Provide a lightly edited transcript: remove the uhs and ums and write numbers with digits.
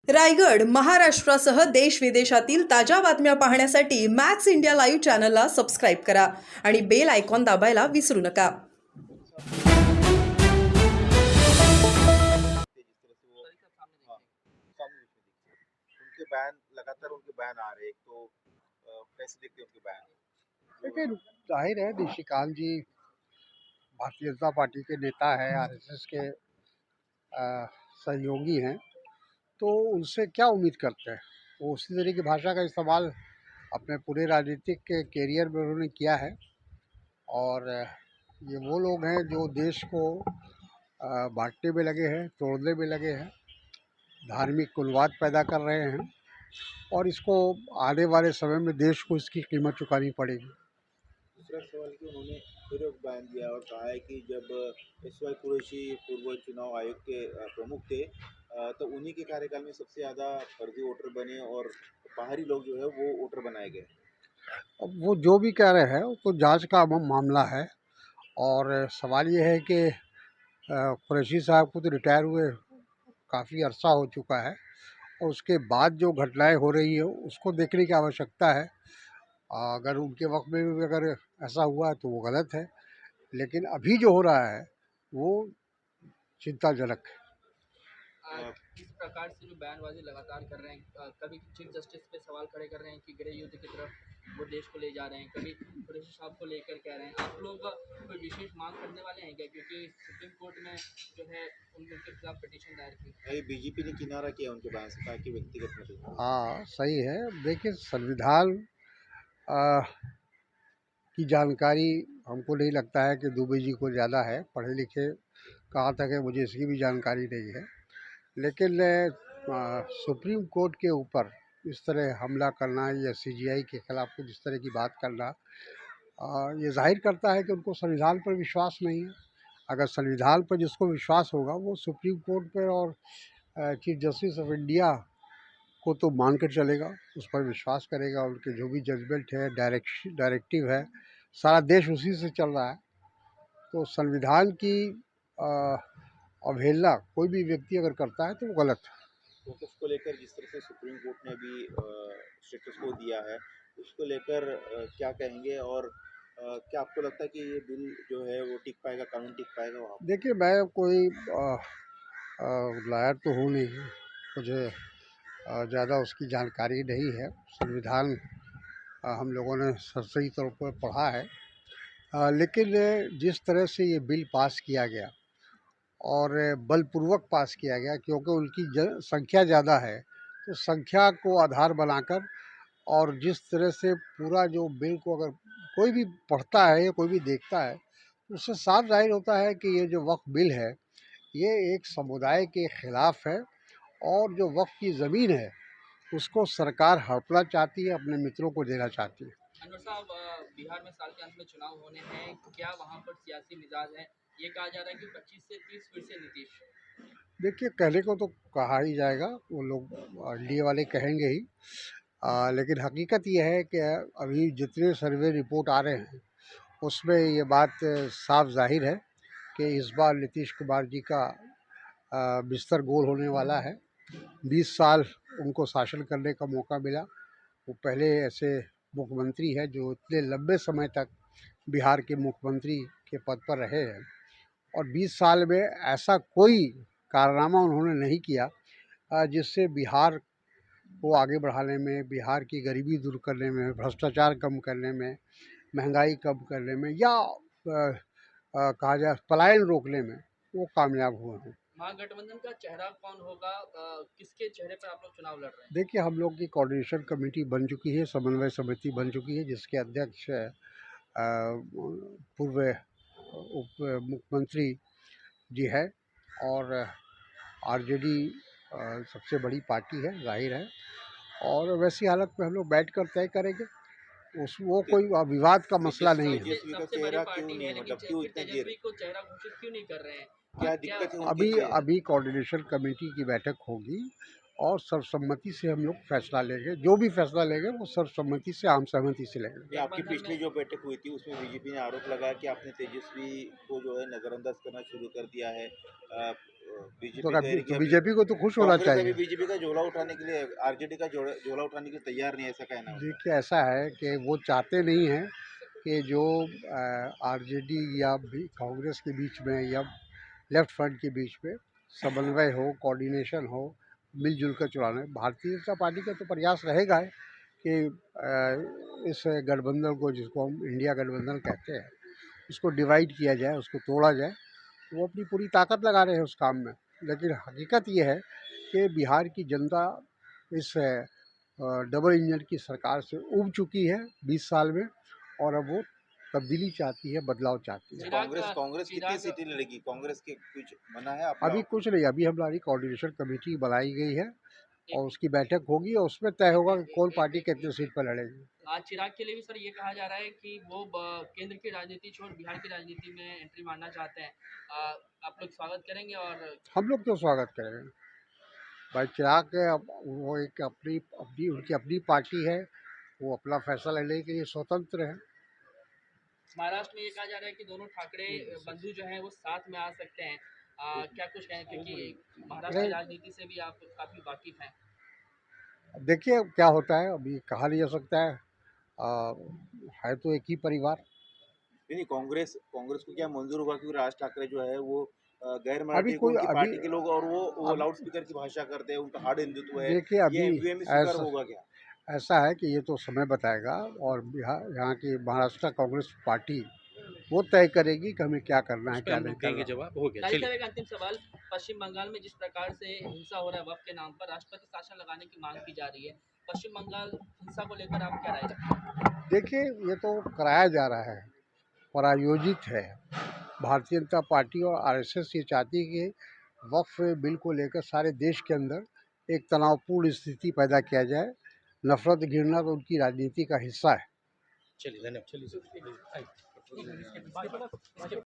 रायगड, महाराष्ट्रासह देश-विदेशातील ताज्या बातम्या पाहण्यासाठी मॅक्स इंडिया लाईव्ह चॅनलला सबस्क्राईब करा आणि बेल आयकॉन दाबायला विसरू नका. जिस तरह से वो हाँ, सामने विश्व दिखते हैं। उनके बैन लगातार उनके बैन आ रहे हैं, तो कैसे देखते हैं उनके बैन? लेकिन जाहिर है निशिकांत जी भारतीय जनता पार्टी के नेता है, आरएसएस के सहयोगी हैं, तो उनसे क्या उम्मीद करते हैं। वो उसी तरह की भाषा का इस्तेमाल अपने पूरे राजनीतिक कैरियर में उन्होंने किया है। और ये वो लोग हैं जो देश को बांटने में लगे हैं, तोड़ने में लगे हैं, धार्मिक उन्माद पैदा कर रहे हैं, और इसको आने वाले समय में देश को इसकी कीमत चुकानी पड़ेगी। दूसरा सवाल कि उन्होंने फिर एक बयान दिया और कहा है कि जब एसवाई कुरैशी पूर्व चुनाव आयोग के प्रमुख थे, तो उन्हीं के कार्यकाल में सबसे ज़्यादा फर्जी वोटर बने और बाहरी लोग जो है वो वोटर बनाए गए। अब वो जो भी कह रहे हैं वो तो जांच का मामला है। और सवाल ये है कि कुरैशी साहब को तो रिटायर हुए काफ़ी अरसा हो चुका है, और उसके बाद जो घटनाएं हो रही है उसको देखने की आवश्यकता है। अगर उनके वक्त में भी अगर ऐसा हुआ है तो वो गलत है, लेकिन अभी जो हो रहा है वो चिंताजनक है। किस प्रकार से जो बयानबाजी लगातार कर रहे हैं, कभी चीफ जस्टिस पे सवाल खड़े कर रहे हैं कि गृह युद्ध की तरफ वो देश को ले जा रहे हैं, कभी कुरैशी साहब को लेकर कह रहे हैं। आप लोग कोई विशेष मांग करने वाले हैं क्या, क्योंकि सुप्रीम कोर्ट में जो है उनके खिलाफ पिटीशन दायर की? भाई बीजेपी ने किनारा किया उनके बयान से, कहा कि व्यक्तिगत मतलब। हाँ, सही है। देखिए, संविधान आ, की जानकारी हमको नहीं लगता है कि दुबे जी को ज़्यादा है। पढ़े लिखे कहाँ तक है मुझे इसकी भी जानकारी नहीं है, लेकिन सुप्रीम कोर्ट के ऊपर इस तरह हमला करना या सीजीआई के खिलाफ कुछ इस तरह की बात करना, ये जाहिर करता है कि उनको संविधान पर विश्वास नहीं है। अगर संविधान पर जिसको विश्वास होगा वो सुप्रीम कोर्ट पर और चीफ जस्टिस ऑफ इंडिया को तो मान कर चलेगा, उस पर विश्वास करेगा। उनके जो भी जजमेंट है, डायरेक्टिव है, सारा देश उसी से चल रहा है। तो संविधान की अवहेलना कोई भी व्यक्ति अगर करता है तो वो गलत है। फोकस को लेकर जिस तरह से सुप्रीम कोर्ट ने भी स्टेटस को दिया है, उसको लेकर क्या कहेंगे? और क्या आपको लगता है कि ये बिल जो है वो टिक पाएगा, कानून टिक पाएगा वहाँ? देखिए, मैं कोई लायर तो हूँ नहीं, मुझे ज़्यादा उसकी जानकारी नहीं है। संविधान हम लोगों ने सही तौर पर पढ़ा है, लेकिन जिस तरह से ये बिल पास किया गया और बलपूर्वक पास किया गया, क्योंकि उनकी संख्या ज़्यादा है, तो संख्या को आधार बनाकर, और जिस तरह से पूरा जो बिल को अगर कोई भी पढ़ता है या कोई भी देखता है, तो उससे साफ जाहिर होता है कि ये जो वक्फ बिल है ये एक समुदाय के खिलाफ है, और जो वक्फ की ज़मीन है उसको सरकार हड़पना चाहती है, अपने मित्रों को देना चाहती है। अनवर साहब, बिहार में साल के अंत में चुनाव होने हैं, क्या वहाँ पर सियासी मिजाज है? ये कहा जा रहा है कि 25 से 30 फिर से नीतीश। देखिए, कहने को तो कहा ही जाएगा, वो लोग एनडीए वाले कहेंगे ही, लेकिन हकीकत ये है कि अभी जितने सर्वे रिपोर्ट आ रहे हैं उसमें ये बात साफ जाहिर है कि इस बार नीतीश कुमार जी का बिस्तर गोल होने वाला है। 20 साल उनको शासन करने का मौका मिला। वो पहले ऐसे मुख्यमंत्री है जो इतने लंबे समय तक बिहार के मुख्यमंत्री के पद पर रहे हैं, और 20 साल में ऐसा कोई कारनामा उन्होंने नहीं किया जिससे बिहार को आगे बढ़ाने में, बिहार की गरीबी दूर करने में, भ्रष्टाचार कम करने में, महंगाई कम करने में, या कहा जाए पलायन रोकने में वो कामयाब हुए हैं। महागठबंधन का चेहरा कौन होगा? किसके चेहरे पर आप लोग चुनाव लड़ रहे हैं? देखिए, हम लोग की कोऑर्डिनेशन कमेटी बन चुकी है, समन्वय समिति बन चुकी है, जिसके अध्यक्ष पूर्व उप मुख्यमंत्री जी है, और आरजेडी सबसे बड़ी पार्टी है, जाहिर है। और वैसी हालत में हम लोग बैठ कर तय करेंगे, वो कोई विवाद का मसला नहीं है। तेजस्वी का सबसे बड़ी चेहरा क्यों पार्टी नहीं, है, लेकिन मतलब क्यों इतना तेजस्वी देर? को चेहरा घोषित क्यों नहीं कर रहे हैं? क्या दिक्कत है उनके अभी चेहरे? अभी कोऑर्डिनेशन कमेटी की बैठक होगी और सर्वसम्मति से हम लोग फैसला लेंगे। जो भी फैसला लेंगे वो सर्वसम्मति से, आम सहमति से लेंगे। ये आपकी पिछली जो बैठक हुई थी उसमें बीजेपी ने आरोप लगाया कि आपने तेजस्वी को जो है नज़रअंदाज करना शुरू कर दिया है। बीजेपी तो बीजेपी को तो खुश होना कांग्रेस अभी चाहिए। बीजेपी का झोला उठाने के लिए, आरजेडी का झोला उठाने के लिए तैयार नहीं है, ऐसा कहना है। देखिए ऐसा है कि वो चाहते नहीं हैं कि जो आरजेडी या भी कांग्रेस के बीच में या लेफ्ट फ्रंट के बीच में समन्वय हो, कोऑर्डिनेशन हो, मिलजुल कर चुनाव में। भारतीय जनता पार्टी का तो प्रयास रहेगा कि इस गठबंधन को, जिसको हम इंडिया गठबंधन कहते हैं, उसको डिवाइड किया जाए, उसको तोड़ा जाए। वो अपनी पूरी ताकत लगा रहे हैं उस काम में। लेकिन हकीकत ये है कि बिहार की जनता इस डबल इंजन की सरकार से उब चुकी है 20 साल में, और अब वो तब्दीली चाहती है, बदलाव चाहती है। कांग्रेस कितनी सीटें लड़ेगी? कांग्रेस के कुछ बना है आपका? अभी कुछ नहीं, अभी हमारी कोऑर्डिनेशन कमेटी बनाई गई है और एक उसकी बैठक होगी और उसमें तय होगा कि कौन पार्टी कितने सीट पर लड़ेगी। आज चिराग के लिए भी सर ये कहा जा रहा है कि वो केंद्र की राजनीति छोड़ बिहार की राजनीति में एंट्री मारना चाहते हैं। आप लोग स्वागत करेंगे? और हम लोग क्यों स्वागत करेंगे भाई? चिराग वो एक अपनी अपनी उनकी अपनी पार्टी है, वो अपना फैसला लेने के लिए स्वतंत्र है। महाराष्ट्र में ये कहा जा रहा है कि दोनों ठाकरे बंधु जो हैं वो साथ में आ सकते हैं। क्या कुछ कहें, क्योंकि महाराष्ट्र की नहीं, राजनीति से भी आप काफी वाकिफ हैं। देखिए अब क्या होता है, अभी कहा नहीं जा सकता है। आ, है तो एक ही परिवार। नहीं, कांग्रेस कांग्रेस को क्या मंजूर हुआ कि राज ठाकरे जो है वो गैर अभी मराठी को कोई उनकी अभी पार्टी के लोग, और वो अब लाउड स्पीकर की भाषा करते हैं, उनका हार्ड हिंदुत्व है, देखिए ये अभी एमपीए में स्वीकार ऐसा होगा क्या? ऐसा है कि ये तो समय बताएगा, और बिहार, यहाँ की महाराष्ट्र कांग्रेस पार्टी वो तय करेगी कि हमें क्या करना है, क्या नहीं करना। राजीव साहब, एक अंतिम सवाल। पश्चिम बंगाल में जिस प्रकार से हिंसा हो रहा है वक्त के नाम पर, राष्ट्रपति शासन लगाने की मांग की जा रही है। पश्चिम बंगाल हिंसा को लेकर आप क्या राय रखते हैं? देखिए ये तो कराया जा रहा है, प्रायोजित है। भारतीय जनता पार्टी और आरएसएस ये चाहती है कि वक्फ बिल को लेकर सारे देश के अंदर एक तनावपूर्ण स्थिति पैदा किया जाए। नफरत घृणा तो उनकी राजनीति का हिस्सा है। चलिए, धन्यवाद।